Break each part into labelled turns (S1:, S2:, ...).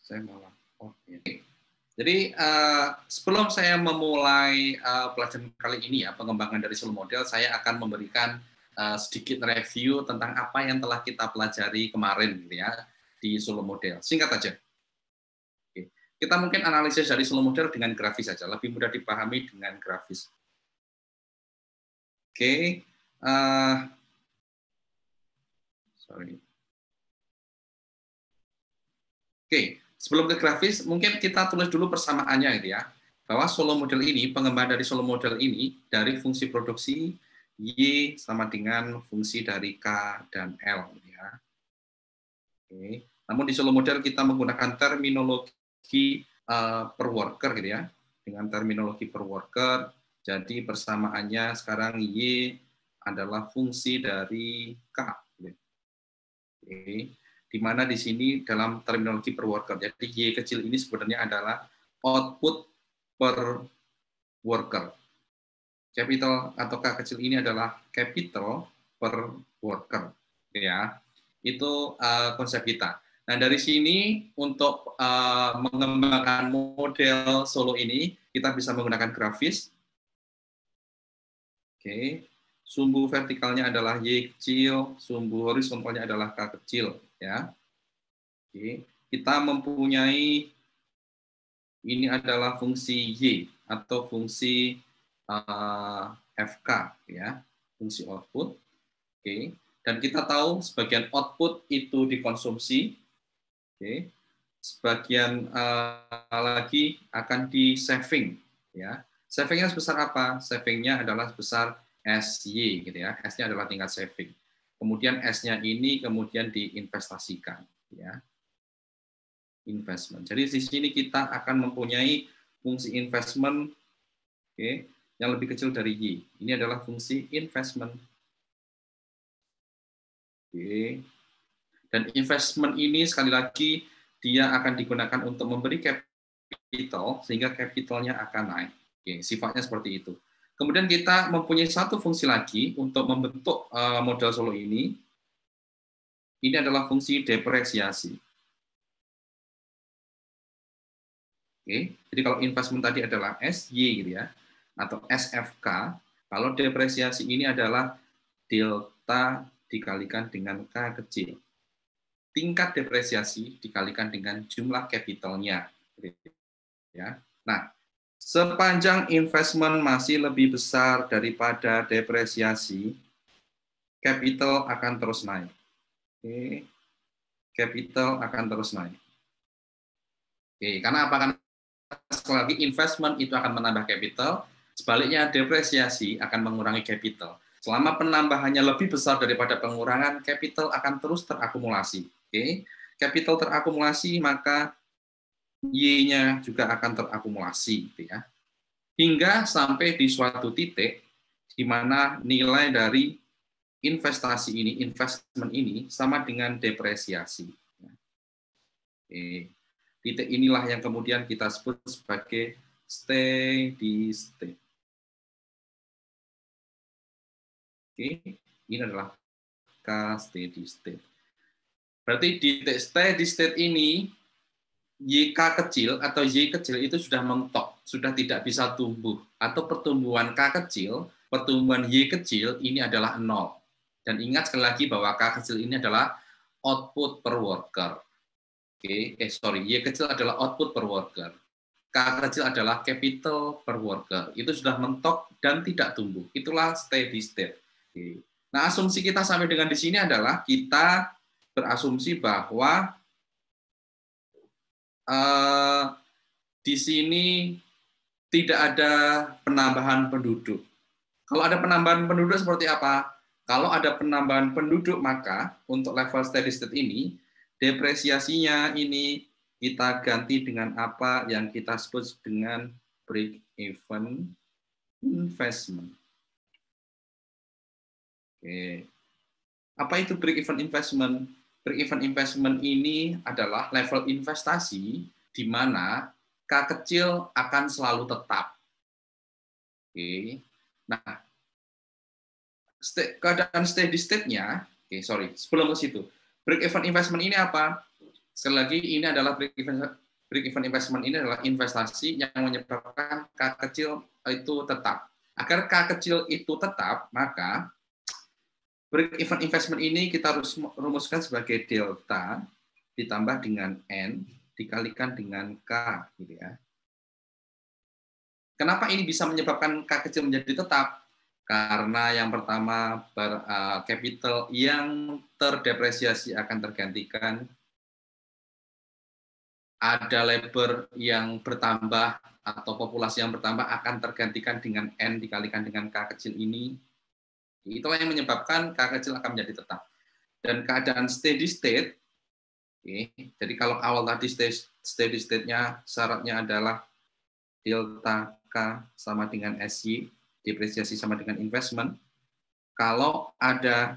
S1: Saya malah. Oke. Jadi sebelum saya memulai pelajaran kali ini ya, pengembangan dari slow model, saya akan memberikan sedikit review tentang apa yang telah kita pelajari kemarin gitu ya di slow model. Singkat aja. Oke. Kita mungkin analisis dari slow model dengan grafis saja, lebih mudah dipahami dengan grafis. Oke. Sorry. Oke, sebelum ke grafis, mungkin kita tulis dulu persamaannya gitu ya. Bahwa slow model ini, pengembangan dari slow model ini, dari fungsi produksi Y sama dengan fungsi dari K dan L. Gitu ya. Oke. Namun di slow model kita menggunakan terminologi per worker gitu ya. Dengan terminologi per worker, jadi persamaannya sekarang Y adalah fungsi dari K. Gitu. Oke. Di mana di sini dalam terminologi per worker. Jadi Y kecil ini sebenarnya adalah output per worker. Capital atau K kecil ini adalah capital per worker. Ya, itu konsep kita. Nah, dari sini untuk mengembangkan model solo ini, kita bisa menggunakan grafis. Oke. Sumbu vertikalnya adalah Y kecil, sumbu horizontalnya adalah K kecil. Ya. Oke. Kita mempunyai ini adalah fungsi Y atau fungsi FK ya, fungsi output. Oke. Dan kita tahu sebagian output itu dikonsumsi. Oke. Sebagian lagi akan di saving ya. Savingnya sebesar apa? Savingnya adalah sebesar SY gitu ya. S-nya adalah tingkat saving. Kemudian S-nya ini kemudian diinvestasikan ya. Investment. Jadi di sini kita akan mempunyai fungsi investment, oke, yang lebih kecil dari Y. Ini adalah fungsi investment. Oke. Dan investment ini sekali lagi dia akan digunakan untuk memberi capital sehingga capitalnya akan naik. Oke, sifatnya seperti itu. Kemudian kita mempunyai satu fungsi lagi untuk membentuk model solo ini. Ini adalah fungsi depresiasi. Oke, jadi kalau investment tadi adalah SY gitu ya, atau SFK, kalau depresiasi ini adalah delta dikalikan dengan K kecil. Tingkat depresiasi dikalikan dengan jumlah capital-nya. Ya. Nah, sepanjang investment masih lebih besar daripada depresiasi, capital akan terus naik. Oke, capital akan terus naik. Oke, karena apa? Karena sekali lagi investment itu akan menambah capital, sebaliknya depresiasi akan mengurangi capital. Selama penambahannya lebih besar daripada pengurangan, capital akan terus terakumulasi. Oke, capital terakumulasi maka Y-nya juga akan terakumulasi, gitu ya. Hingga sampai di suatu titik di mana nilai dari investasi ini, investment ini sama dengan depresiasi. Oke. Titik inilah yang kemudian kita sebut sebagai steady state. Oke, ini adalah K steady state. Berarti di titik steady state ini, YK kecil atau Y kecil itu sudah mentok, sudah tidak bisa tumbuh. Atau pertumbuhan K kecil, pertumbuhan Y kecil ini adalah 0. Dan ingat sekali lagi bahwa K kecil ini adalah output per worker. Oke, Y kecil adalah output per worker. K kecil adalah capital per worker. Itu sudah mentok dan tidak tumbuh. Itulah steady state. Oke. Nah, asumsi kita sampai dengan di sini adalah kita berasumsi bahwa di sini tidak ada penambahan penduduk. Kalau ada penambahan penduduk seperti apa? Kalau ada penambahan penduduk, maka untuk level steady state ini, depresiasinya ini kita ganti dengan apa yang kita sebut dengan break-even investment. Oke. Apa itu break-even investment? Break-even investment ini adalah level investasi di mana K kecil akan selalu tetap. Oke. Nah, keadaan steady state-nya, sebelum ke situ, break-even investment ini apa? Sekali lagi, ini adalah break-even investment ini adalah investasi yang menyebabkan K kecil itu tetap. Agar K kecil itu tetap, maka break-even investment ini kita harus rumuskan sebagai delta ditambah dengan N dikalikan dengan K, gitu ya. Kenapa ini bisa menyebabkan K kecil menjadi tetap? Karena yang pertama, capital yang terdepresiasi akan tergantikan, ada labor yang bertambah atau populasi yang bertambah akan tergantikan dengan N dikalikan dengan K kecil ini. Itulah yang menyebabkan K kecil akan menjadi tetap. Dan keadaan steady state, jadi kalau awal tadi steady state-nya syaratnya adalah delta K sama dengan SY, depresiasi sama dengan investment. Kalau ada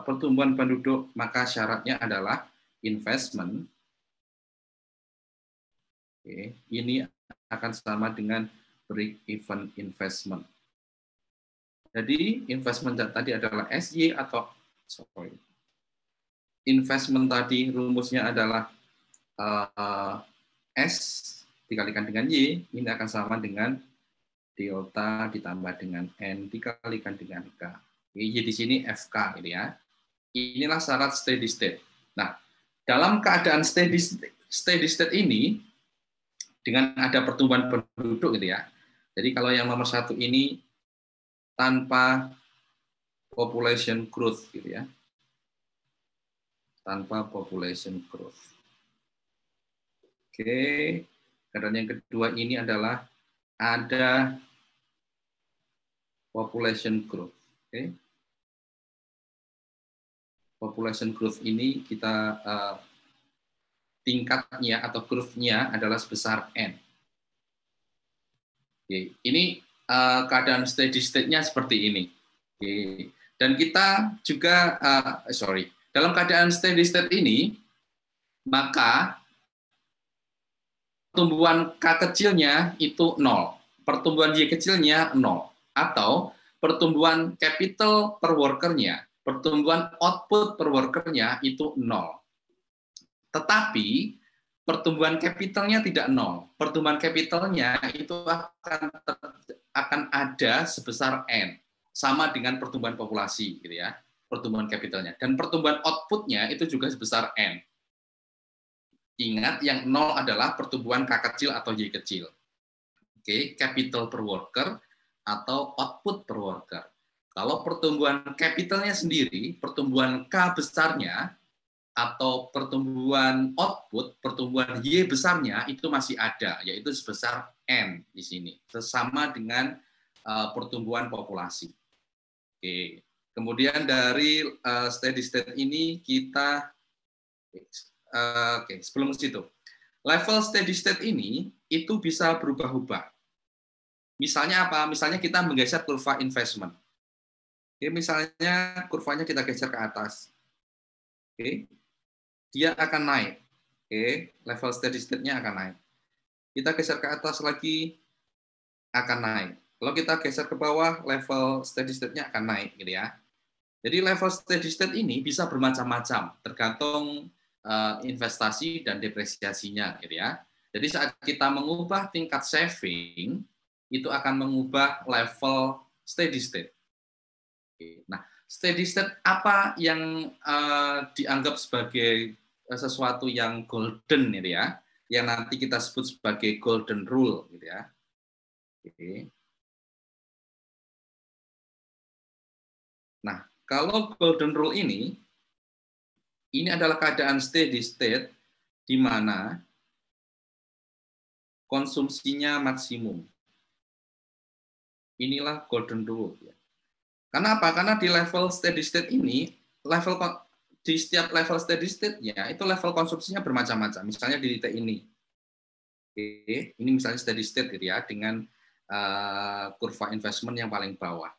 S1: pertumbuhan penduduk, maka syaratnya adalah investment. Ini akan sama dengan break-even investment. Jadi investment tadi adalah SY atau investment tadi rumusnya adalah S dikalikan dengan Y, ini akan sama dengan delta ditambah dengan N dikalikan dengan K. Y di sini FK, gitu ya. Inilah syarat steady state. Nah, dalam keadaan steady state ini, dengan ada pertumbuhan penduduk, gitu ya. Jadi kalau yang nomor 1 ini tanpa population growth, gitu ya. Tanpa population growth. Oke, keadaan yang kedua ini adalah ada population growth. Oke. Population growth ini kita tingkatnya atau growth-nya adalah sebesar N. Oke. Ini keadaan steady state-nya seperti ini. Oke. Dan kita juga, dalam keadaan steady state ini, maka pertumbuhan K kecilnya itu 0, pertumbuhan Y kecilnya 0, atau pertumbuhan capital per worker-nya, pertumbuhan output per worker-nya itu 0. Tetapi pertumbuhan capital-nya tidak 0. Pertumbuhan capital-nya itu akan ada sebesar N, sama dengan pertumbuhan populasi, gitu ya, pertumbuhan capital-nya. Dan pertumbuhan output-nya itu juga sebesar N. Ingat, yang 0 adalah pertumbuhan K kecil atau Y kecil. Oke, capital per worker atau output per worker. Kalau pertumbuhan capitalnya sendiri, pertumbuhan K besarnya, atau pertumbuhan output, pertumbuhan Y besarnya itu masih ada, yaitu sebesar N di sini, sesama dengan pertumbuhan populasi. Oke. Kemudian dari steady state ini kita sebelum situ, level steady state ini itu bisa berubah-ubah. Misalnya apa? Misalnya kita menggeser kurva investment. Oke, misalnya kurvanya kita geser ke atas. Oke, dia akan naik. Oke, level steady state-nya akan naik. Kita geser ke atas lagi, akan naik. Kalau kita geser ke bawah, level steady state-nya akan naik, gitu ya. Jadi level steady state ini bisa bermacam-macam, tergantung investasi dan depresiasinya, gitu ya. Jadi saat kita mengubah tingkat saving, itu akan mengubah level steady state. Nah, steady state apa yang dianggap sebagai sesuatu yang golden, gitu ya, yang nanti kita sebut sebagai golden rule, gitu ya. Oke. Nah, kalau golden rule ini adalah keadaan steady state di mana konsumsinya maksimum. Inilah golden rule. Karena apa? Karena di level steady state ini, di setiap level steady state-nya itu level konsumsinya bermacam-macam. Misalnya di titik ini. Oke, ini misalnya steady state, gitu ya, dengan kurva investment yang paling bawah.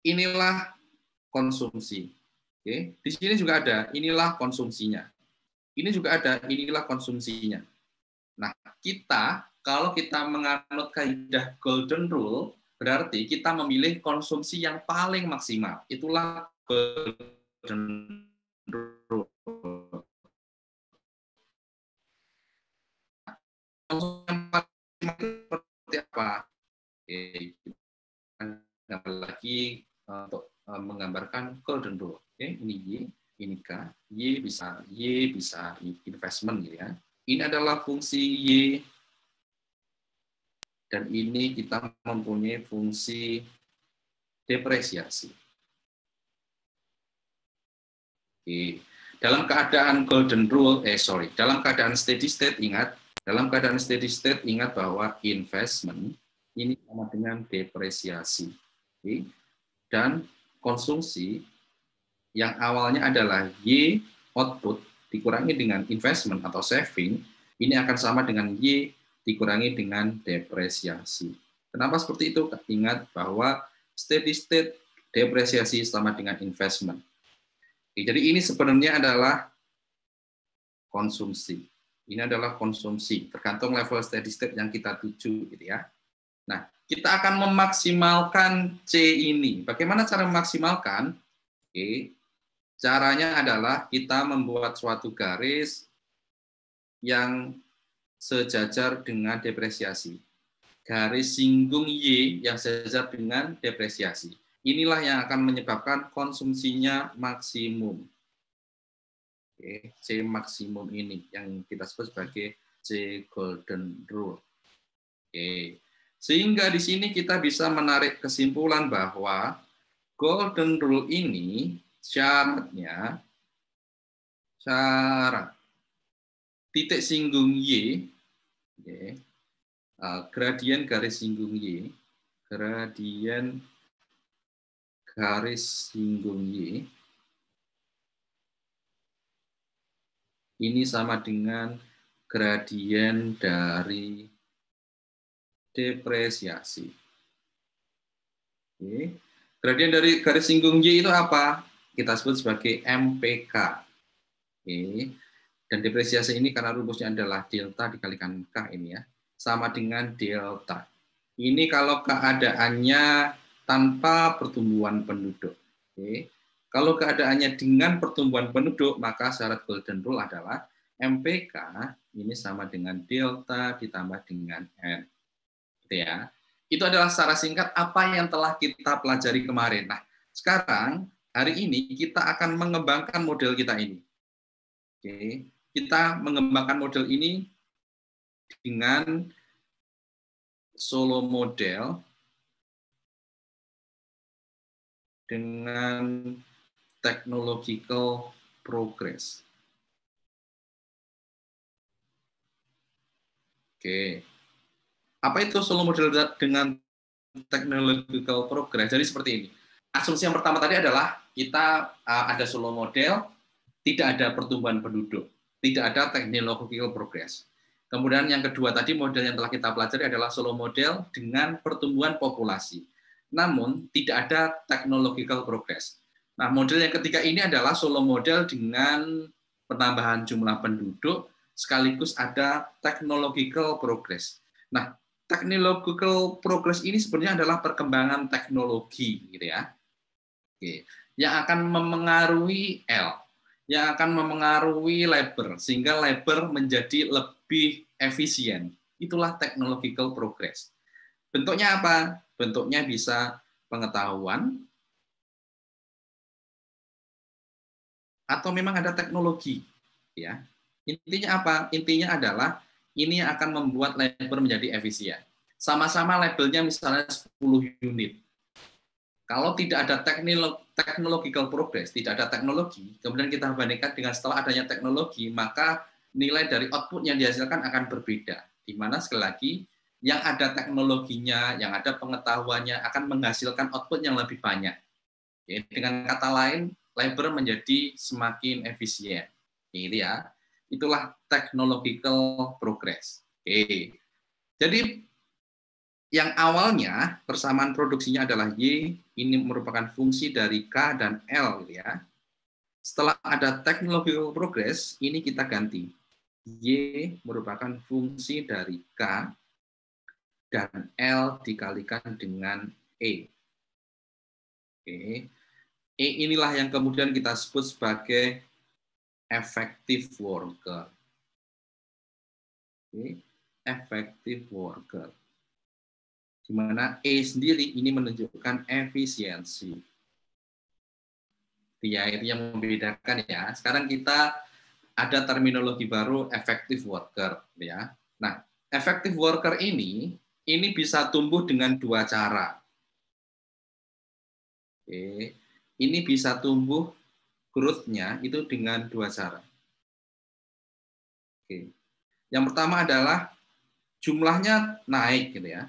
S1: Inilah konsumsi. Oke, di sini juga ada, inilah konsumsinya. Ini juga ada, inilah konsumsinya. Nah, kalau kita menganut kaidah golden rule, berarti kita memilih konsumsi yang paling maksimal. Itulah golden rule. seperti apa? Oke, lagi untuk menggambarkan golden rule. Oke, ini Y, ini K. Y bisa investment gitu ya. Ini adalah fungsi Y, dan ini kita mempunyai fungsi depresiasi. Oke. Dalam keadaan golden rule, dalam keadaan steady state ingat bahwa investment ini sama dengan depresiasi. Oke. Dan konsumsi yang awalnya adalah Y output dikurangi dengan investment atau saving, ini akan sama dengan Y dikurangi dengan depresiasi. Kenapa seperti itu? Ingat bahwa steady state depresiasi sama dengan investment. Oke, jadi ini sebenarnya adalah konsumsi. Ini adalah konsumsi, tergantung level steady state yang kita tuju, gitu ya. Nah, kita akan memaksimalkan C ini. Bagaimana cara memaksimalkan? Oke, caranya adalah kita membuat suatu garis yang sejajar dengan depresiasi. Garis singgung Y yang sejajar dengan depresiasi. Inilah yang akan menyebabkan konsumsinya maksimum. Oke, C maksimum ini yang kita sebut sebagai C golden rule. Oke. Sehingga di sini kita bisa menarik kesimpulan bahwa golden rule ini syarat titik singgung Y, gradien garis singgung Y, gradien garis singgung Y, ini sama dengan gradien dari depresiasi. Oke. Gradien dari garis singgung Y itu apa? Kita sebut sebagai MPK. Oke. Dan depresiasi ini karena rumusnya adalah delta dikalikan K ini ya, sama dengan delta. Ini kalau keadaannya tanpa pertumbuhan penduduk. Oke. Kalau keadaannya dengan pertumbuhan penduduk, maka syarat golden rule adalah MPK ini sama dengan delta ditambah dengan N. Gitu ya. Itu adalah secara singkat apa yang telah kita pelajari kemarin. Nah, sekarang hari ini kita akan mengembangkan model kita ini. Oke. Kita mengembangkan model ini dengan solo model dengan technological progress. Oke. Apa itu solo model dengan technological progress? Jadi seperti ini. Asumsi yang pertama tadi adalah kita ada solo model, tidak ada pertumbuhan penduduk, tidak ada technological progress. Kemudian yang kedua tadi model yang telah kita pelajari adalah solo model dengan pertumbuhan populasi. Namun tidak ada technological progress. Nah, model yang ketiga ini adalah solo model dengan penambahan jumlah penduduk sekaligus ada technological progress. Nah, technological progress ini sebenarnya adalah perkembangan teknologi, gitu ya. Oke. Yang akan memengaruhi L, yang akan memengaruhi labor, sehingga labor menjadi lebih efisien. Itulah technological progress. Bentuknya apa? Bentuknya bisa pengetahuan, atau memang ada teknologi, ya. Intinya apa? Intinya adalah ini akan membuat labor menjadi efisien. Sama-sama labelnya misalnya 10 unit. Kalau tidak ada technological progress, tidak ada teknologi, kemudian kita bandingkan dengan setelah adanya teknologi, maka nilai dari output yang dihasilkan akan berbeda. Di mana sekali lagi yang ada teknologinya, yang ada pengetahuannya akan menghasilkan output yang lebih banyak. Oke, dengan kata lain, labor menjadi semakin efisien. Ini ya, itulah technological progress. Oke. Jadi yang awalnya persamaan produksinya adalah Y, ini merupakan fungsi dari K dan L, ya. Setelah ada technological progress, ini kita ganti. Y merupakan fungsi dari K dan L dikalikan dengan E. Oke. E inilah yang kemudian kita sebut sebagai effective worker. Oke. effective worker. Di mana E sendiri ini menunjukkan efisiensi. Ya, itu yang membedakan ya. Sekarang kita ada terminologi baru effective worker ya. Nah, effective worker ini bisa tumbuh dengan dua cara. Oke. Ini bisa tumbuh growth-nya itu dengan dua cara. Oke. Yang pertama adalah jumlahnya naik gitu ya.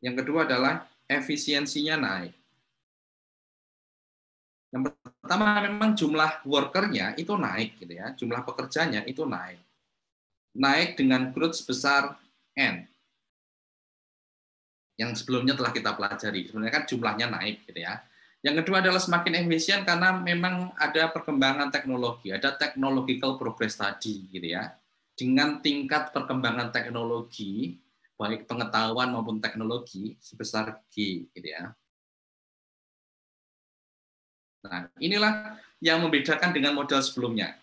S1: Yang kedua adalah efisiensinya naik. Yang pertama memang jumlah workernya itu naik gitu ya, jumlah pekerjanya itu naik. Naik dengan growth sebesar N. Yang sebelumnya telah kita pelajari. Sebenarnya kan jumlahnya naik gitu ya. Yang kedua adalah semakin efisien karena memang ada perkembangan teknologi, ada technological progress tadi gitu ya. Dengan tingkat perkembangan teknologi, baik pengetahuan maupun teknologi sebesar G gitu ya. Nah, inilah yang membedakan dengan model sebelumnya.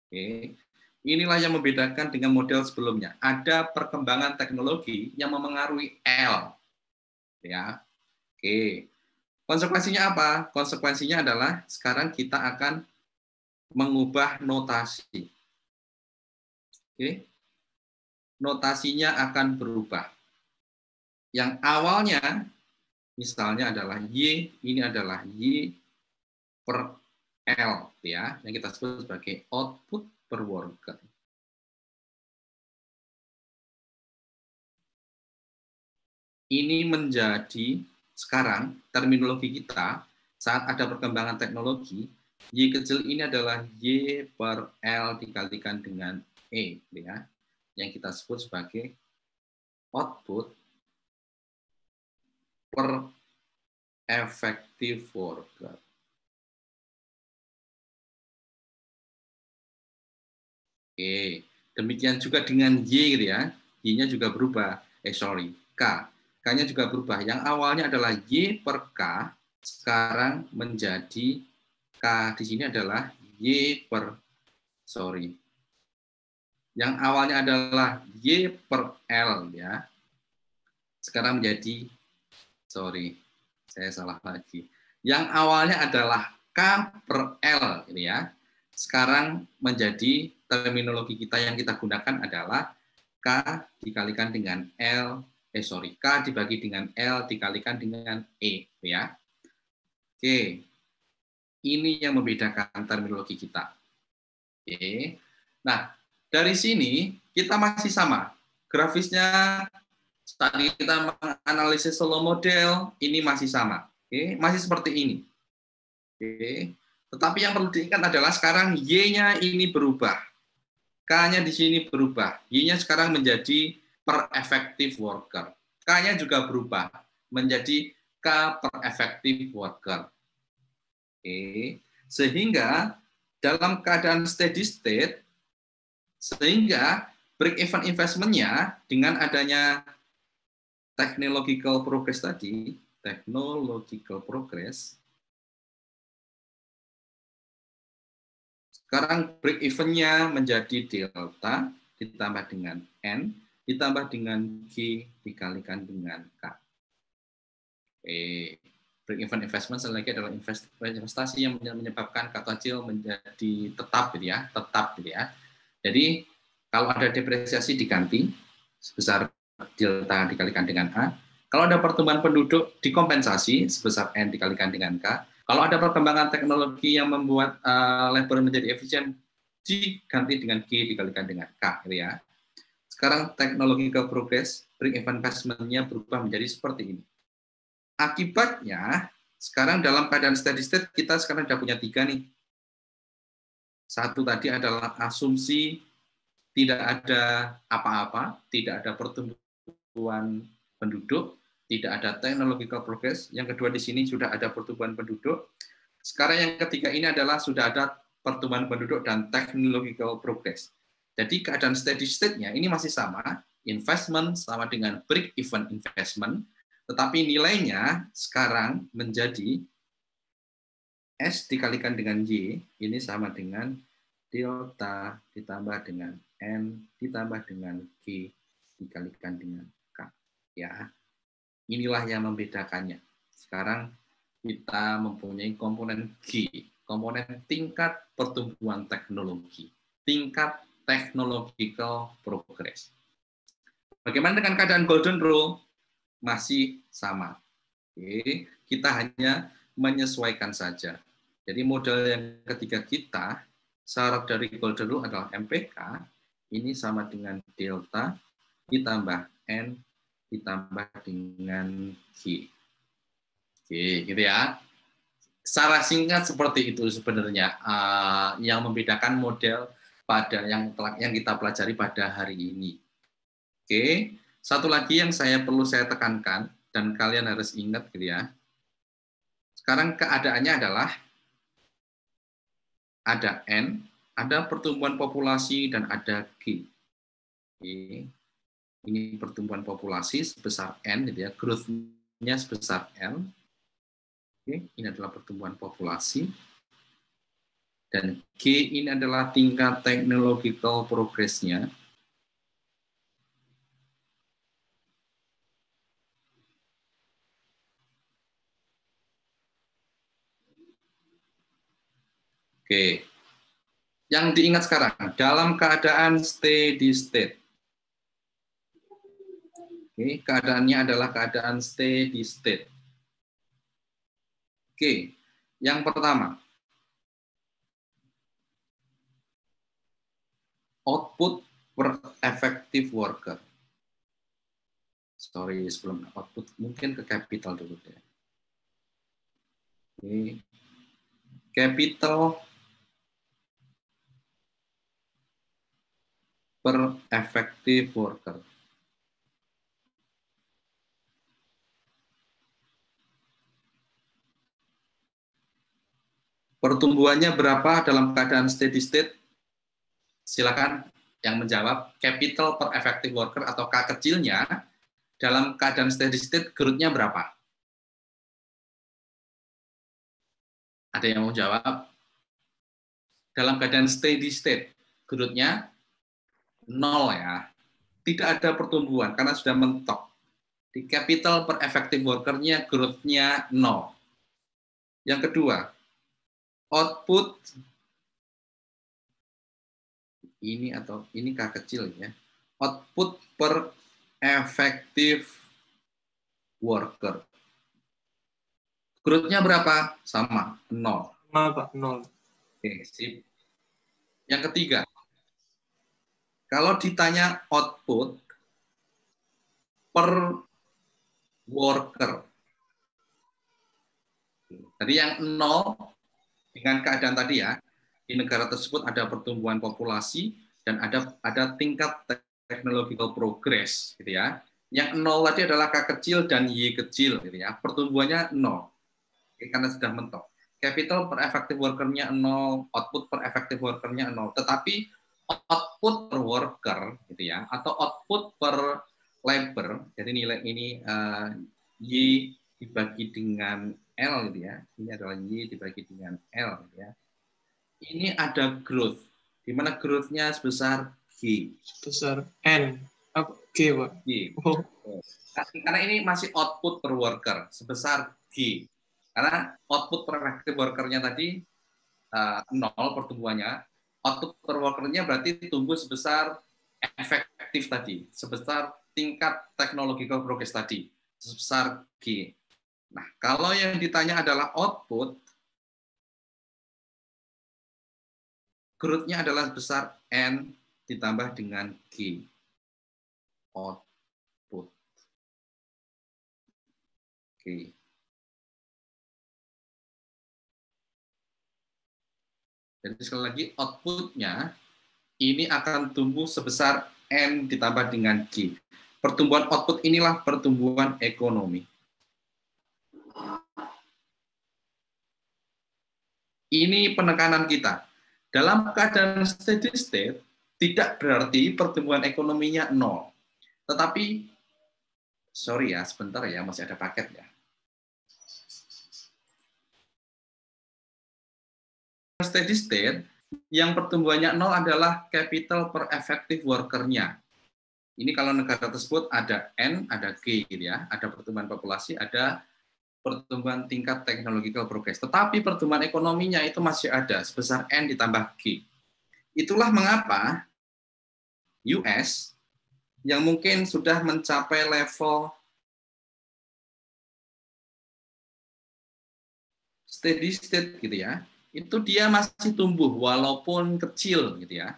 S1: Oke. Inilah yang membedakan dengan model sebelumnya. Ada perkembangan teknologi yang memengaruhi L. Ya. Oke. Konsekuensinya apa? Konsekuensinya adalah sekarang kita akan mengubah notasi. Oke. Notasinya akan berubah. Yang awalnya misalnya adalah Y, ini adalah Y per L ya, yang kita sebut sebagai output per worker. Ini menjadi sekarang terminologi kita saat ada perkembangan teknologi, Y kecil ini adalah Y per L dikalikan dengan E ya, yang kita sebut sebagai output per effective worker. Oke, demikian juga dengan Y gitu ya. Y-nya juga berubah. K. K-nya juga berubah. Yang awalnya adalah Y per K, sekarang menjadi K di sini adalah Y per Yang awalnya adalah Y per L ya. Sekarang menjadi saya salah lagi. Yang awalnya adalah K per L ini ya. Sekarang menjadi terminologi kita yang kita gunakan adalah K dikalikan dengan K dibagi dengan L dikalikan dengan E ya. Oke. Ini yang membedakan terminologi kita. Oke. Nah, dari sini kita masih sama. Grafisnya tadi kita menganalisis solo model, ini masih sama. Oke, masih seperti ini. Oke. Tetapi yang perlu diingat adalah sekarang Y-nya ini berubah. K-nya di sini berubah. Y-nya sekarang menjadi per effective worker. K-nya juga berubah menjadi K per effective worker. Oke. Sehingga dalam keadaan steady state, sehingga break even investment-nya dengan adanya technological progress tadi, sekarang break even-nya menjadi delta ditambah dengan N ditambah dengan G dikalikan dengan K. Break even investment sekali lagi adalah investasi yang menyebabkan kata kecil menjadi tetap gitu ya. Jadi kalau ada depresiasi diganti sebesar delta dikalikan dengan A. Kalau ada pertumbuhan penduduk dikompensasi sebesar N dikalikan dengan K. Kalau ada perkembangan teknologi yang membuat labor menjadi efisien diganti dengan G dikalikan dengan K gitu ya. Sekarang technological progress, break even investment-nya berubah menjadi seperti ini. Akibatnya sekarang dalam keadaan steady state kita sekarang sudah punya 3 nih. Satu tadi adalah asumsi tidak ada apa-apa, tidak ada pertumbuhan penduduk, tidak ada technological progress. Yang kedua di sini sudah ada pertumbuhan penduduk. Sekarang yang ketiga ini adalah sudah ada pertumbuhan penduduk dan technological progress. Jadi keadaan steady state-nya ini masih sama, investment sama dengan break even investment, tetapi nilainya sekarang menjadi S dikalikan dengan Y, ini sama dengan delta ditambah dengan N ditambah dengan G dikalikan dengan K. Ya, inilah yang membedakannya. Sekarang kita mempunyai komponen G, komponen tingkat pertumbuhan teknologi, tingkat technological progress. Bagaimana dengan keadaan golden rule? Masih sama. Oke, kita hanya menyesuaikan saja. Jadi model yang ketiga kita, syarat dari golden rule adalah MPK, ini sama dengan delta ditambah N ditambah dengan G. Oke, gitu ya. Secara singkat seperti itu sebenarnya yang membedakan model pada yang kita pelajari pada hari ini. Oke, satu lagi yang perlu saya tekankan dan kalian harus ingat gitu ya. Sekarang keadaannya adalah ada N, ada pertumbuhan populasi dan ada G. Oke. Ini pertumbuhan populasi sebesar N gitu ya, growth-nya sebesar N. Oke, ini adalah pertumbuhan populasi. Dan G ini adalah tingkat technological progress-nya. Oke. Yang diingat sekarang, dalam keadaan steady state. Oke, keadaannya adalah keadaan steady state. Oke, yang pertama, output per effective worker. Sorry, sebelum output, mungkin ke capital dulu deh. Oke. Capital per effective worker. Pertumbuhannya berapa dalam keadaan steady state? Silakan yang menjawab. Capital per effective worker atau K kecilnya dalam keadaan steady state growth-nya berapa? Ada yang mau jawab? Dalam keadaan steady state growth-nya 0 ya. Tidak ada pertumbuhan karena sudah mentok. Di capital per effective worker-nya growth-nya 0. Yang kedua, output ini atau ini K kecil ya. Output per effective worker. Growth-nya berapa? Sama, 0.
S2: Sama, Pak, 0.
S1: Oke, sip. Yang ketiga, kalau ditanya output per worker. Tadi yang 0 dengan keadaan tadi ya, di negara tersebut ada pertumbuhan populasi dan ada tingkat technological progress gitu ya. Yang 0 tadi adalah K kecil dan Y kecil gitu ya. Pertumbuhannya 0. Karena sudah mentok. Capital per effective worker-nya 0, output per effective worker-nya 0. Tetapi output per worker gitu ya, atau output per labor, jadi nilai ini Y dibagi dengan L gitu ya. Ini adalah Y dibagi dengan L gitu ya. Ini ada growth, di mana growth-nya sebesar G.
S2: Sebesar N. G, Pak.
S1: G.
S2: Oh.
S1: Karena ini masih output per worker, sebesar G. Karena output per effective worker-nya tadi 0 pertumbuhannya, output per worker-nya berarti tumbuh sebesar efektif tadi, sebesar tingkat technological progress tadi, sebesar G. Nah, kalau yang ditanya adalah output, growth-nya adalah sebesar N ditambah dengan G. Output. Oke. Jadi sekali lagi output-nya ini akan tumbuh sebesar N ditambah dengan G. Pertumbuhan output inilah pertumbuhan ekonomi. Ini penekanan kita. Dalam keadaan steady state, tidak berarti pertumbuhan ekonominya 0. Tetapi, sorry ya, sebentar ya, masih ada paket ya. Steady state, yang pertumbuhannya 0 adalah capital per effective worker-nya. Ini kalau negara tersebut ada N, ada G gitu ya, ada pertumbuhan populasi, ada pertumbuhan tingkat technological progress. Tetapi pertumbuhan ekonominya itu masih ada sebesar N ditambah G. Itulah mengapa US yang mungkin sudah mencapai level steady state gitu ya, itu dia masih tumbuh walaupun kecil gitu ya.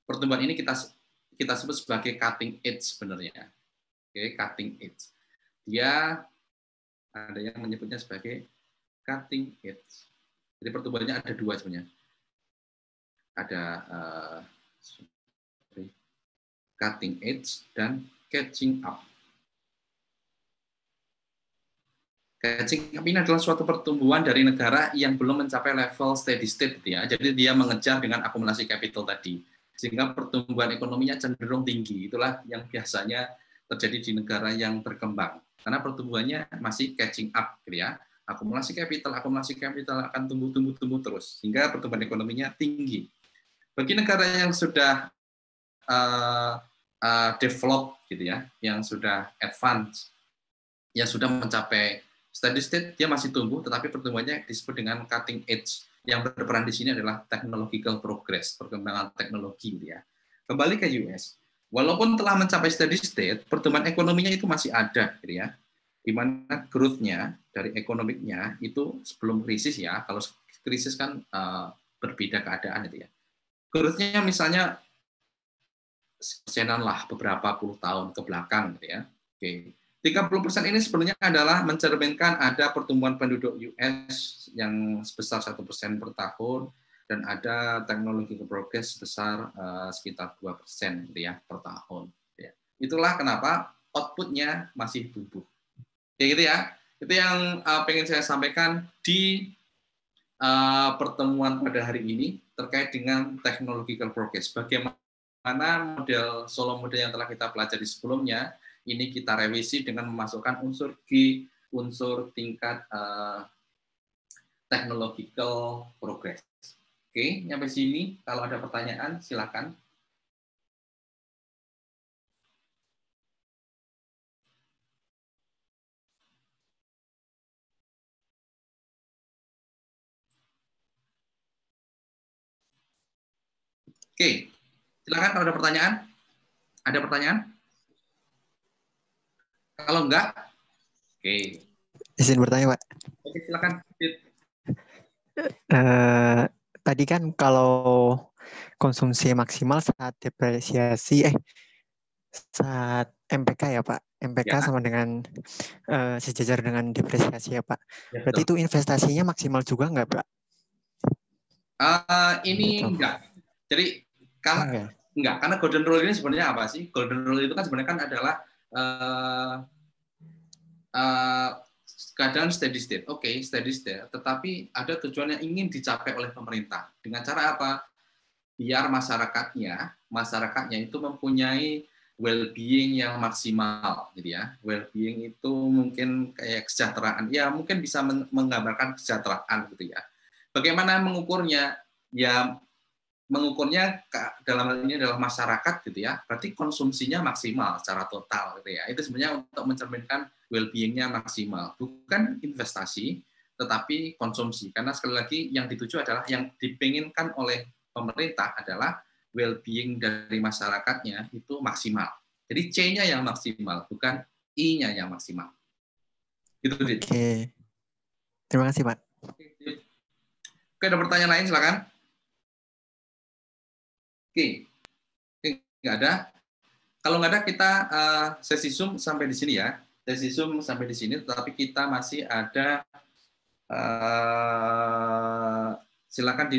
S1: Pertumbuhan ini kita sebut sebagai cutting edge sebenarnya. Oke, cutting edge. Dia ada yang menyebutnya sebagai cutting edge. Jadi pertumbuhannya ada dua sebenarnya. Ada cutting edge dan catching up. Catching up ini adalah suatu pertumbuhan dari negara yang belum mencapai level steady state, gitu ya. Jadi dia mengejar dengan akumulasi capital tadi, sehingga pertumbuhan ekonominya cenderung tinggi. Itulah yang biasanya terjadi di negara yang berkembang, karena pertumbuhannya masih catching up, gitu ya. Akumulasi capital akan tumbuh terus, sehingga pertumbuhan ekonominya tinggi. Bagi negara yang sudah develop, gitu ya, yang sudah advance, yang sudah mencapai steady state, dia masih tumbuh, tetapi pertumbuhannya disebut dengan cutting edge. Yang berperan di sini adalah technological progress, perkembangan teknologi, gitu ya. Kembali ke US, walaupun telah mencapai steady state, pertumbuhan ekonominya itu masih ada, gitu ya. Di mana growth-nya dari ekonomiknya itu sebelum krisis ya, kalau krisis kan berbeda keadaan itu ya. Growth-nya misalnya persenan lah beberapa puluh tahun ke belakang, gitu ya. Oke. 30% ini sebenarnya adalah mencerminkan ada pertumbuhan penduduk US yang sebesar 1% per tahun dan ada teknologi progress sebesar sekitar 2% gitu ya per tahun. Ya. Itulah kenapa output-nya masih tumbuh. Kayak gitu ya. Itu yang pengen saya sampaikan di pertemuan pada hari ini terkait dengan technological progress. Bagaimana model solo model yang telah kita pelajari sebelumnya ini kita revisi dengan memasukkan unsur G, unsur tingkat technological progress. Oke, sampai sini. Kalau ada pertanyaan, silakan. Oke, silakan kalau ada pertanyaan. Ada pertanyaan? Kalau enggak, oke.
S3: Izin bertanya, Pak.
S1: Oke, silakan.
S3: Tadi kan kalau konsumsi maksimal saat depresiasi, saat MPK ya Pak, MPK
S1: Ya,
S3: sama dengan sejajar dengan depresiasi ya Pak.
S1: ya
S3: Berarti
S1: betul.
S3: itu investasinya maksimal juga nggak Pak?
S1: Ini
S3: Gitu.
S1: enggak. Jadi karena enggak, karena golden rule ini sebenarnya apa sih? Golden rule itu kan sebenarnya kan adalah keadaan steady state. Oke, steady state. Tetapi ada tujuan yang ingin dicapai oleh pemerintah. Dengan cara apa? Biar masyarakatnya itu mempunyai well-being yang maksimal, gitu ya. Well-being itu mungkin kayak kesejahteraan. Ya, mungkin bisa menggambarkan kesejahteraan, gitu ya. Bagaimana mengukurnya? Ya, mengukurnya dalam hal ini adalah masyarakat gitu ya, berarti konsumsinya maksimal secara total gitu ya. Itu sebenarnya untuk mencerminkan well-being-nya maksimal, bukan investasi tetapi konsumsi. Karena sekali lagi yang dituju adalah yang dipinginkan oleh pemerintah adalah well-being dari masyarakatnya itu maksimal. Jadi C-nya yang maksimal, bukan I-nya yang maksimal. Gitu, Dit.
S3: Oke. Terima kasih, Pak.
S1: Oke, ada pertanyaan lain silakan. Oke, nggak ada. Kalau nggak ada, kita sesi Zoom sampai di sini ya. Sesi Zoom sampai di sini, tetapi kita masih ada, silakan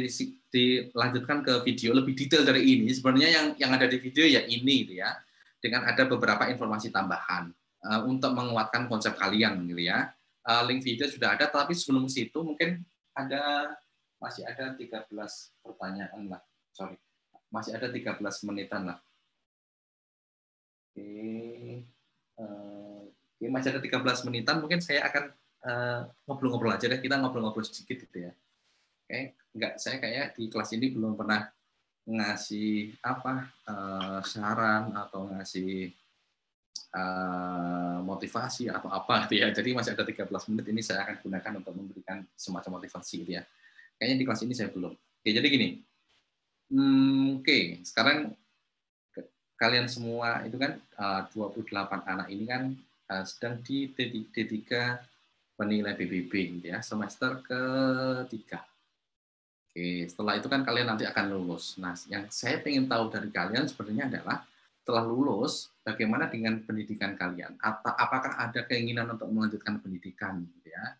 S1: dilanjutkan ke video lebih detail dari ini. Sebenarnya yang ada di video ya ini, gitu ya, dengan ada beberapa informasi tambahan untuk menguatkan konsep kalian, gitu ya. Link video sudah ada, tapi sebelum situ mungkin masih ada 13 pertanyaan lah. Sorry, masih ada 13 menitan lah. Oke, masih ada 13 menitan, mungkin saya akan ngobrol-ngobrol aja deh, kita ngobrol-ngobrol sedikit gitu ya. Saya kayak di kelas ini belum pernah ngasih saran atau ngasih motivasi atau apa gitu ya. Jadi masih ada 13 menit ini saya akan gunakan untuk memberikan semacam motivasi gitu ya. Kayaknya di kelas ini saya belum. Oke, jadi gini. Sekarang kalian semua itu kan 28 anak ini kan sedang di D3 penilai PBB gitu ya, semester ketiga. Oke, setelah itu kan kalian nanti akan lulus. Nah, yang saya ingin tahu dari kalian sebenarnya adalah setelah lulus, bagaimana dengan pendidikan kalian? Apakah ada keinginan untuk melanjutkan pendidikan, gitu ya?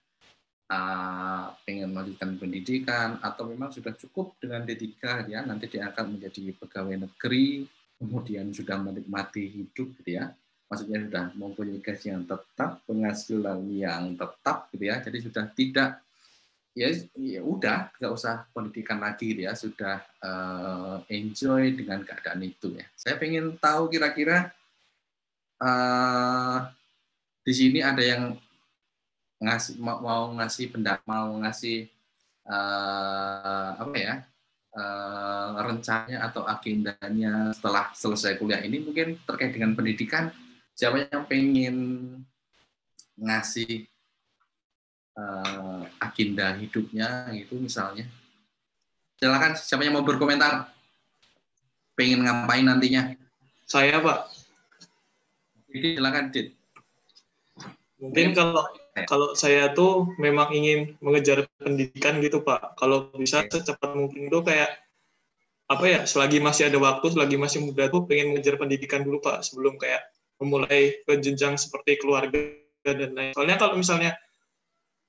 S1: Pengen melanjutkan pendidikan, atau memang sudah cukup dengan D3, ya? Nanti dia akan menjadi pegawai negeri, kemudian sudah menikmati hidup, gitu ya? Maksudnya sudah mempunyai gaji yang tetap, penghasilan yang tetap, gitu ya? Jadi sudah tidak ya udah nggak usah pendidikan lagi ya, sudah enjoy dengan keadaan itu ya. Saya pengen tahu kira-kira di sini ada yang mau ngasih rencananya atau agendanya setelah selesai kuliah ini, mungkin terkait dengan pendidikan. Siapa yang pengen ngasih agenda hidupnya gitu misalnya? Silakan, siapa yang mau berkomentar? Pengen ngapain nantinya?
S2: Saya, Pak.
S1: Silakan, Dit.
S2: Mungkin kalau saya tuh memang ingin mengejar pendidikan gitu, Pak. Kalau bisa secepat mungkin tuh kayak selagi masih ada waktu, selagi masih muda tuh pengen mengejar pendidikan dulu, Pak, sebelum kayak memulai ke jenjang seperti keluarga dan lain. Soalnya kalau misalnya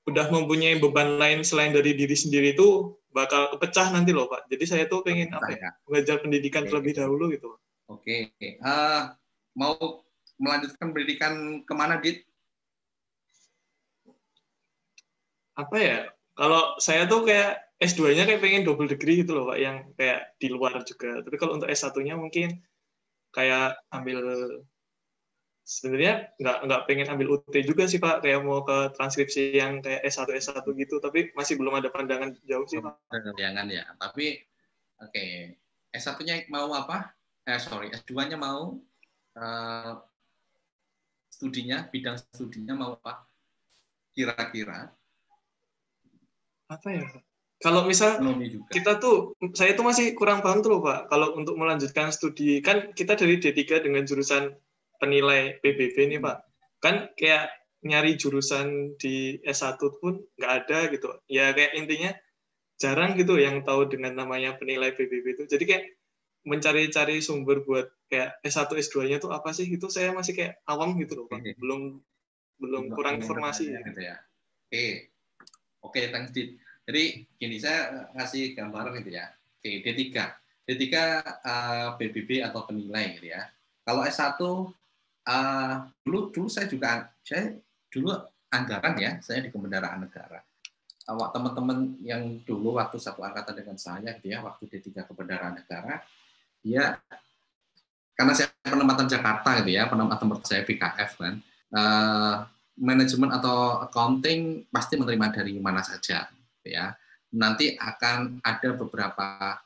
S2: udah mempunyai beban lain selain dari diri sendiri itu bakal kepecah nanti loh, Pak. Jadi saya tuh pengen mengejar pendidikan terlebih dahulu gitu.
S1: Oke. Mau melanjutkan pendidikan kemana, Dit?
S2: Kalau saya tuh kayak S2-nya kayak pengen double degree gitu loh, Pak, yang kayak di luar juga. Tapi kalau untuk S1-nya mungkin kayak ambil, sebenarnya nggak pengen ambil UT juga sih, Pak, kayak mau ke transkripsi yang kayak S1 gitu, tapi masih belum ada pandangan jauh sih, Pak.
S1: Jangan ya, tapi oke. S1-nya mau apa? S2-nya mau bidang studinya mau apa? Kira-kira?
S2: Kalau misal saya tuh masih kurang paham tuh loh, Pak. Kalau untuk melanjutkan studi, kan kita dari D3 dengan jurusan penilai PBB nih, Pak. Kan kayak nyari jurusan di S1 pun nggak ada gitu. Ya kayak intinya jarang gitu yang tahu dengan namanya penilai PBB itu. Jadi kayak mencari-cari sumber buat kayak S1, S2-nya tuh apa sih? Itu saya masih kayak awam gitu loh, Pak. Belum kurang informasi.
S1: Gitu ya. Oke, thanks, Dit. Jadi gini, saya ngasih gambaran gitu ya. Oke, D3 PBB atau penilai gitu ya. Kalau S1 dulu saya dulu anggaran ya, saya di Kebendaraan Negara. Teman-teman yang dulu waktu satu angkatan dengan saya gitu ya, waktu D3 Kebendaraan Negara, dia karena saya penempatan Jakarta gitu ya, penempatan saya PKF kan, manajemen atau accounting pasti menerima dari mana saja ya. Nanti akan ada beberapa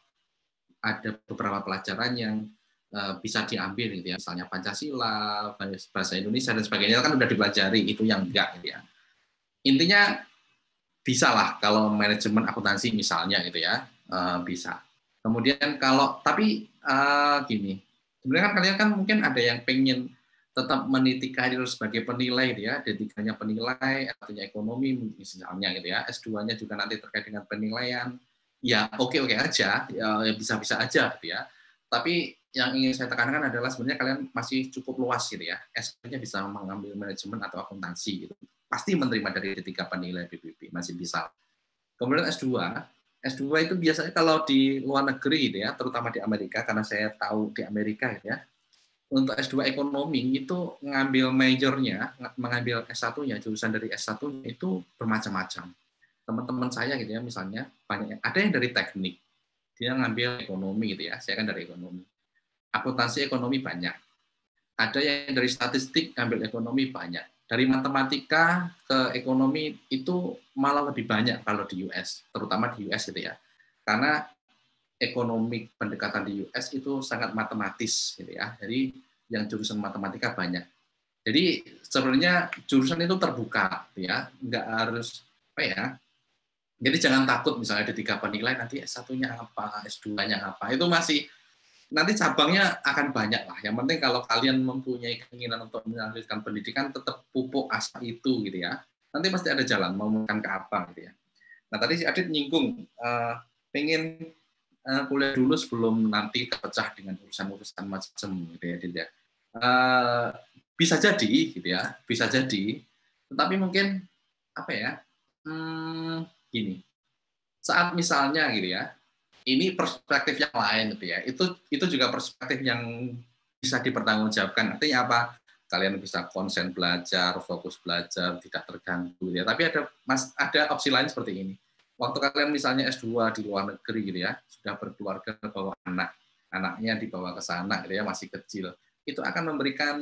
S1: pelajaran yang bisa diambil gitu ya, misalnya Pancasila, bahasa Indonesia dan sebagainya kan udah dipelajari, itu yang enggak gitu ya. Intinya bisa lah kalau manajemen akuntansi misalnya gitu ya, bisa. Kemudian tapi gini, sebenarnya kan kalian kan mungkin ada yang pengen tetap meniti karir sebagai penilai ya, D3-nya penilai, artinya ekonomi misalnya gitu ya, S2-nya juga nanti terkait dengan penilaian, ya oke-oke aja, ya bisa-bisa aja gitu ya. Tapi yang ingin saya tekankan adalah sebenarnya kalian masih cukup luas gitu ya, S2-nya bisa mengambil manajemen atau akuntansi gitu, pasti menerima dari D3 penilai PBB, masih bisa. Kemudian S2 itu biasanya kalau di luar negeri gitu ya, terutama di Amerika, karena saya tahu di Amerika gitu ya, untuk S2 ekonomi itu mengambil S1-nya, jurusan dari S1 itu bermacam-macam. Teman-teman saya gitu ya, misalnya banyak, ada yang dari teknik, dia ngambil ekonomi gitu ya, saya kan dari ekonomi. Akuntansi ekonomi banyak. Ada yang dari statistik ngambil ekonomi banyak. dari matematika ke ekonomi itu malah lebih banyak kalau di US, terutama di US gitu ya. Karena ekonomi pendekatan di US itu sangat matematis gitu ya. Jadi yang jurusan matematika banyak. Jadi sebenarnya jurusan itu terbuka gitu ya, nggak harus apa ya. Jadi jangan takut misalnya ada 3 penilai nanti S1-nya apa, S2-nya apa. Itu masih nanti cabangnya akan banyak lah. Yang penting kalau kalian mempunyai keinginan untuk melanjutkan pendidikan, tetap pupuk asa itu gitu ya. Nanti pasti ada jalan mau makan ke apa gitu ya. Nah tadi si Adit nyinggung, pengen kuliah dulu sebelum nanti kepecah dengan urusan-urusan macam gitu ya, Adit ya. Bisa jadi gitu ya, bisa jadi. Tetapi mungkin apa ya? Gini, saat misalnya gitu ya, ini perspektif yang lain gitu ya. Itu juga perspektif yang bisa dipertanggungjawabkan. Artinya apa? Kalian bisa konsen belajar, fokus belajar, tidak terganggu ya. Tapi ada opsi lain seperti ini. Waktu kalian misalnya S2 di luar negeri gitu ya, sudah berkeluarga, bawa anaknya dibawa ke sana gitu ya, masih kecil. Itu akan memberikan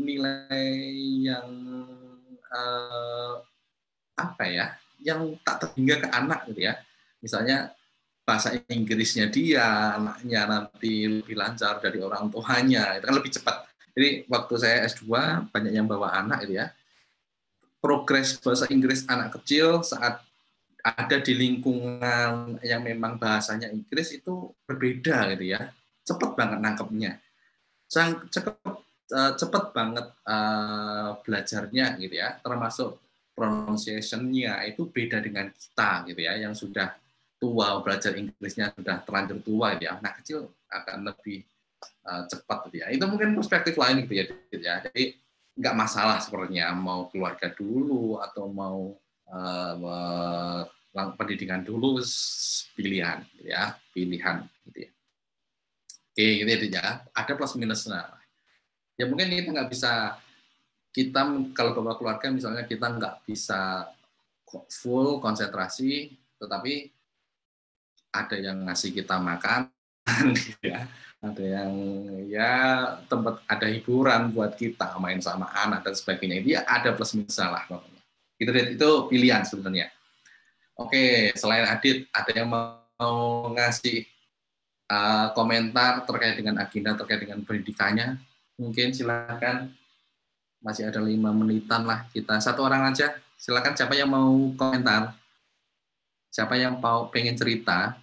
S1: nilai yang apa ya? Yang tak terhingga ke anak gitu ya. Misalnya bahasa Inggrisnya dia, anaknya nanti lebih lancar dari orang tuanya, itu kan lebih cepat. Jadi waktu saya S2 banyak yang bawa anak gitu ya. Progres bahasa Inggris anak kecil saat ada di lingkungan yang memang bahasanya Inggris itu berbeda gitu ya. Cepat banget nangkepnya. Cepat banget belajarnya gitu ya. Termasuk pronunciation-nya itu beda dengan kita gitu ya, yang sudah tua, belajar Inggrisnya sudah terlanjur tua gitu ya. Anak kecil akan lebih cepat gitu ya. Itu mungkin perspektif lain gitu ya. Jadi nggak masalah sebenarnya mau keluarga dulu atau mau pendidikan dulu, pilihan gitu ya, pilihan gitu ya. Oke gitu ya. Ada plus minusnya. Ya mungkin kita kalau bawa keluarga misalnya kita nggak bisa full konsentrasi, tetapi ada yang ngasih kita makan, gitu ya. Ada yang ya tempat ada hiburan buat kita main sama anak dan sebagainya. Dia ada plus minus lah pokoknya. Itu pilihan sebenarnya. Oke, selain Adit, ada yang mau ngasih komentar terkait dengan agenda terkait dengan pendidikannya? Mungkin silakan. Masih ada 5 menitan lah kita. Satu orang aja. Silakan siapa yang mau komentar. Siapa yang pengen cerita.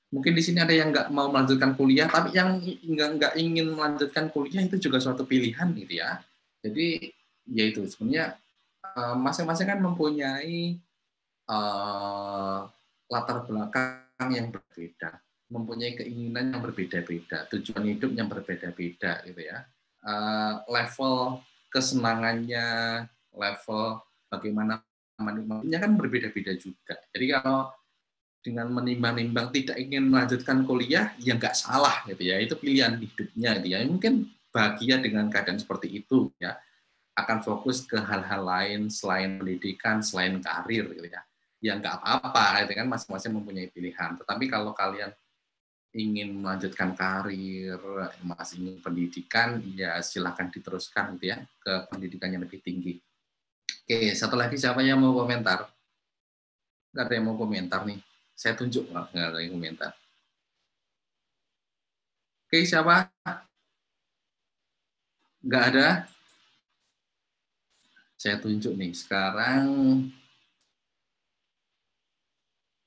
S1: Mungkin di sini ada yang nggak mau melanjutkan kuliah, tapi yang nggak ingin melanjutkan kuliah itu juga suatu pilihan gitu ya. Jadi ya itu sebenarnya masing-masing kan mempunyai latar belakang yang berbeda, mempunyai keinginan yang berbeda-beda, tujuan hidup yang berbeda-beda gitu ya. Level kesenangannya, level bagaimana menikmatinya kan berbeda-beda juga. Jadi kalau dengan menimbang-nimbang tidak ingin melanjutkan kuliah, ya nggak salah gitu ya. Itu pilihan hidupnya gitu ya. Mungkin bahagia dengan keadaan seperti itu ya. Akan fokus ke hal-hal lain selain pendidikan, selain karir gitu ya. Ya nggak apa-apa, itu kan masing-masing mempunyai pilihan. Tetapi kalau kalian ingin melanjutkan karir, masih ingin pendidikan, ya silakan diteruskan gitu ya ke pendidikan yang lebih tinggi. Oke, satu lagi siapa yang mau komentar? Nggak ada yang mau komentar nih. Saya tunjuk, nggak ada yang komentar. Oke, siapa? Nggak ada? Saya tunjuk nih. Sekarang,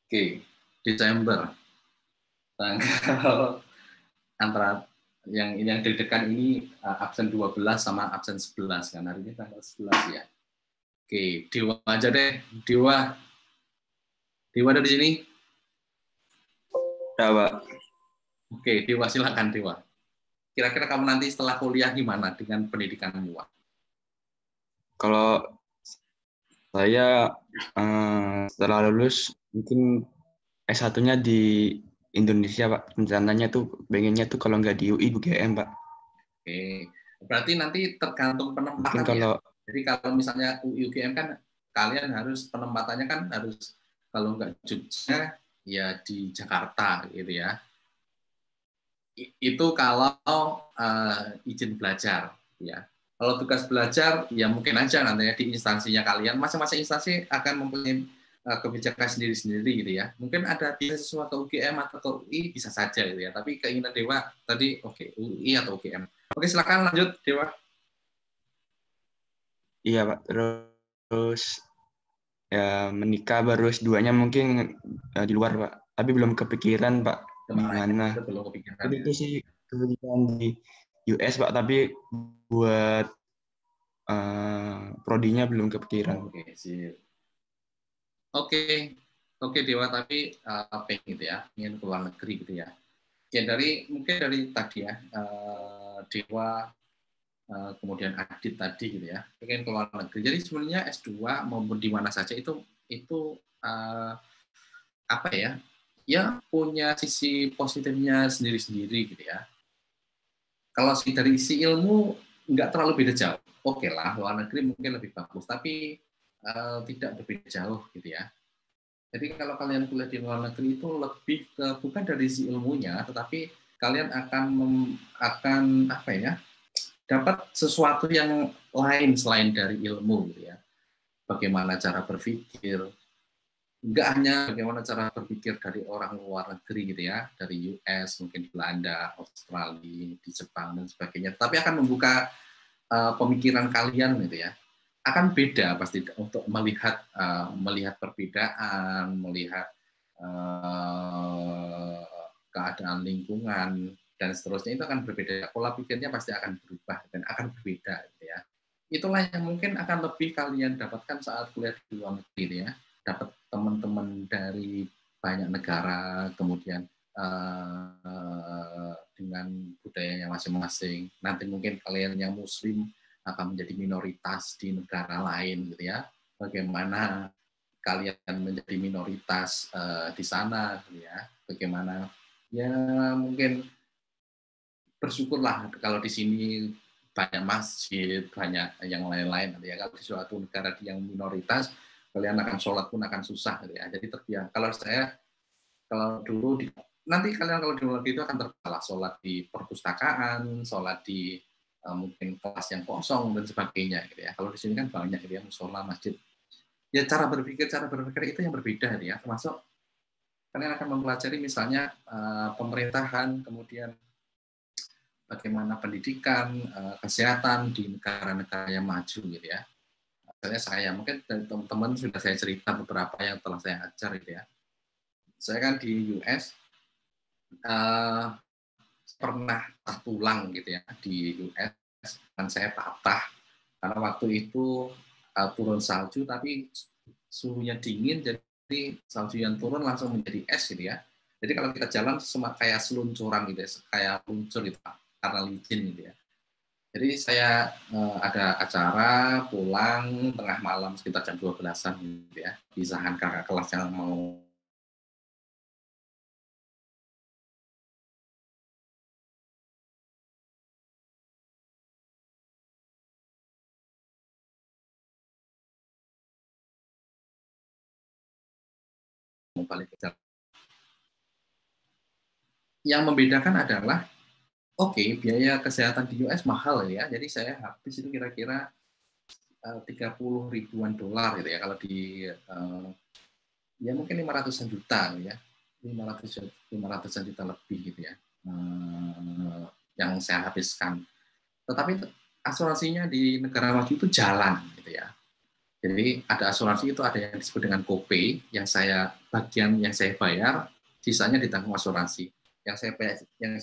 S1: oke, Desember. Tanggal antara yang deg-degan ini absen 12 sama absen 11 kan. Hari ini tanggal 11 ya. Oke, Dewa aja deh. Dewa ada di sini?
S4: Ya, Pak.
S1: Oke, Dewa silakan Dewa. Kira-kira kamu nanti setelah kuliah gimana dengan pendidikanmu?
S4: Kalau saya setelah lulus mungkin S1-nya di Indonesia, Pak. Rencananya tuh pengennya tuh kalau nggak di UI UGM, Pak.
S1: Oke, berarti nanti tergantung penempatan
S4: Mungkin kalau
S1: Jadi kalau misalnya UI UGM kan kalian harus penempatannya kan harus kalau nggak Jogja ya di Jakarta gitu ya. Itu kalau izin belajar ya. Kalau tugas belajar, ya mungkin aja nantinya di instansinya kalian, masing-masing instansi akan mempunyai kebijakan sendiri-sendiri gitu ya. Mungkin ada beasiswa ke UGM atau ke UI bisa saja gitu ya. Tapi keinginan Dewa tadi oke, UI atau UGM. Oke, silakan lanjut Dewa.
S4: Iya Pak, terus ya menikah baru S2-nya mungkin di luar Pak, tapi belum kepikiran Pak gimana.
S1: Itu belum kepikiran.
S4: Itu sih kepikiran di US Pak, tapi buat prodinya belum kepikiran.
S1: Oke, sip. Oke Dewa, tapi pengen gitu ya, ingin ke luar negeri gitu ya. Ya mungkin dari tadi ya, Dewa, kemudian Adit tadi gitu ya, pengen ke luar negeri. Jadi sebenarnya S2 maupun di mana saja itu apa ya? Ya punya sisi positifnya sendiri-sendiri gitu ya. Kalau dari isi ilmu nggak terlalu beda jauh. Oke lah, luar negeri mungkin lebih bagus, tapi tidak berbeda jauh gitu ya. Jadi kalau kalian kuliah di luar negeri itu lebih ke bukan dari sisi ilmunya, tetapi kalian akan apa ya, dapat sesuatu yang lain selain dari ilmu gitu ya. Bagaimana cara berpikir, nggak hanya bagaimana cara berpikir dari orang luar negeri gitu ya, dari US, mungkin di Belanda, Australia, di Jepang dan sebagainya, tapi akan membuka pemikiran kalian gitu ya. Akan beda pasti untuk melihat perbedaan, melihat keadaan lingkungan dan seterusnya, itu akan berbeda. Pola pikirnya pasti akan berubah dan akan berbeda gitu ya. Itulah yang mungkin akan lebih kalian dapatkan saat kuliah di luar negeri ya. Dapat teman-teman dari banyak negara, kemudian dengan budayanya masing-masing. Nanti mungkin kalian yang Muslim akan menjadi minoritas di negara lain gitu ya. Bagaimana kalian menjadi minoritas di sana gitu ya. Bagaimana ya mungkin bersyukurlah kalau di sini banyak masjid, banyak yang lain-lain gitu ya. Kalau di suatu negara yang minoritas, kalian akan sholat pun akan susah gitu ya. Jadi terbiasa. Kalau dulu nanti kalian kalau di luar negeri itu akan terbalas sholat di perpustakaan, sholat di mungkin kelas yang kosong dan sebagainya gitu ya. Kalau di sini kan banyak gitu ya, musola, masjid. Ya cara berpikir itu yang berbeda gitu ya. Termasuk kalian akan mempelajari misalnya pemerintahan, kemudian bagaimana pendidikan, kesehatan di negara-negara yang maju gitu ya. Misalnya saya mungkin dari teman-teman sudah saya cerita beberapa yang telah saya ajar gitu ya. Saya kan di US pernah tulang gitu ya di US, dan saya patah karena waktu itu turun salju tapi suhunya dingin, jadi salju yang turun langsung menjadi es gitu ya. Jadi kalau kita jalan kayak seluncuran gitu ya, kayak luncur gitu karena licin gitu ya. Jadi saya ada acara pulang tengah malam sekitar jam 12-an gitu ya, pisahan kakak kelas yang mau balik ke jalan. Yang membedakan adalah biaya kesehatan di US mahal ya. Jadi saya habis itu kira-kira 30 ribuan dolar gitu ya. Kalau di ya mungkin 500-an juta gitu ya. 500-an juta lebih gitu ya. Yang saya habiskan. Tetapi asuransinya di negara maju itu jalan gitu ya. Jadi ada asuransi itu ada yang disebut dengan copay, bagian yang saya bayar, sisanya ditanggung asuransi. Yang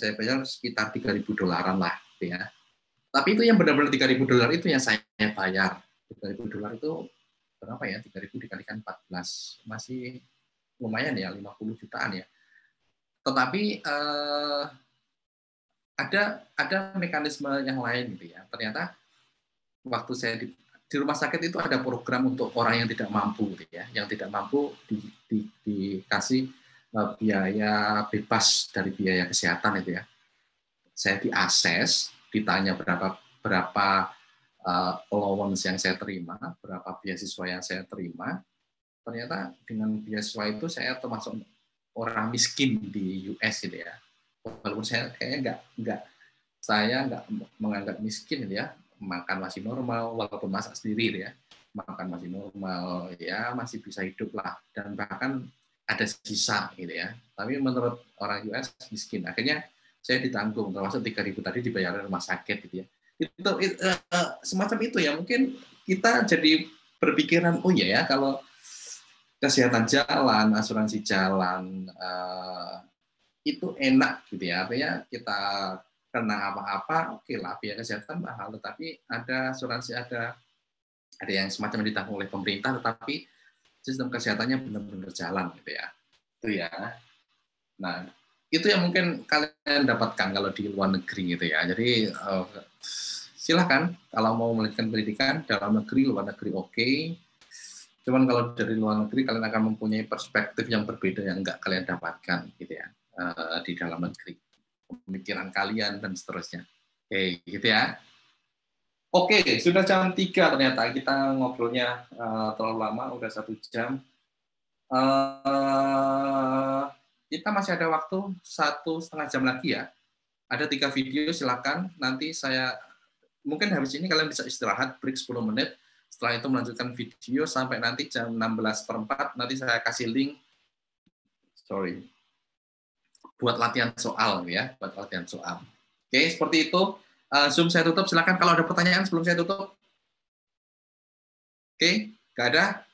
S1: saya bayar sekitar 3.000 dolaran lah, gitu ya. Tapi itu yang benar-benar 3.000 dolar itu yang saya bayar. 3.000 dolar itu berapa ya? 3.000 dikalikan 14, masih lumayan ya, 50 jutaan ya. Tetapi ada mekanisme yang lain gitu ya. Ternyata waktu saya di rumah sakit itu ada program untuk orang yang tidak mampu gitu ya. Yang tidak mampu dikasih biaya bebas dari biaya kesehatan itu ya. Saya diakses, ditanya berapa allowance yang saya terima, berapa beasiswa yang saya terima. Ternyata dengan beasiswa itu saya termasuk orang miskin di US gitu ya. Walaupun saya kayaknya nggak menganggap miskin gitu ya. makan masih normal, walaupun masak sendiri gitu ya, makan masih normal, ya masih bisa hidup lah, dan bahkan ada sisa gitu ya. Tapi menurut orang US miskin. Akhirnya saya ditanggung, termasuk 3.000 tadi dibayar rumah sakit gitu ya. Itu semacam itu ya. Mungkin kita jadi berpikiran, oh iya ya, kalau kesehatan jalan, asuransi jalan itu enak gitu ya. Artinya kita kena apa-apa, oke lah, biaya kesehatan mahal, tetapi ada asuransi, ada yang semacam ditanggung oleh pemerintah, tetapi sistem kesehatannya benar-benar jalan gitu ya. Itu ya. Nah, itu yang mungkin kalian dapatkan kalau di luar negeri gitu ya. Jadi silakan kalau mau melanjutkan pendidikan dalam negeri, luar negeri oke. Cuman kalau dari luar negeri kalian akan mempunyai perspektif yang berbeda yang enggak kalian dapatkan gitu ya di dalam negeri. Pemikiran kalian dan seterusnya. Oke, gitu ya. Oke, sudah jam 3 ternyata. Kita ngobrolnya terlalu lama, udah 1 jam. Kita masih ada waktu 1,5 jam lagi ya. Ada 3 video, silakan. Nanti saya, mungkin habis ini kalian bisa istirahat, break 10 menit. Setelah itu melanjutkan video sampai nanti jam 16:04. Nanti saya kasih link, buat latihan soal ya, buat latihan soal. Oke, seperti itu. Zoom saya tutup, silakan kalau ada pertanyaan sebelum saya tutup. Oke, nggak ada?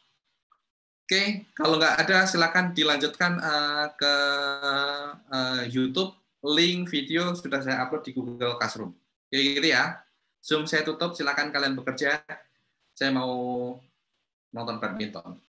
S1: Oke, kalau nggak ada silakan dilanjutkan ke YouTube. Link video sudah saya upload di Google Classroom. Oke, gitu ya. Zoom saya tutup, silakan kalian bekerja. Saya mau nonton badminton.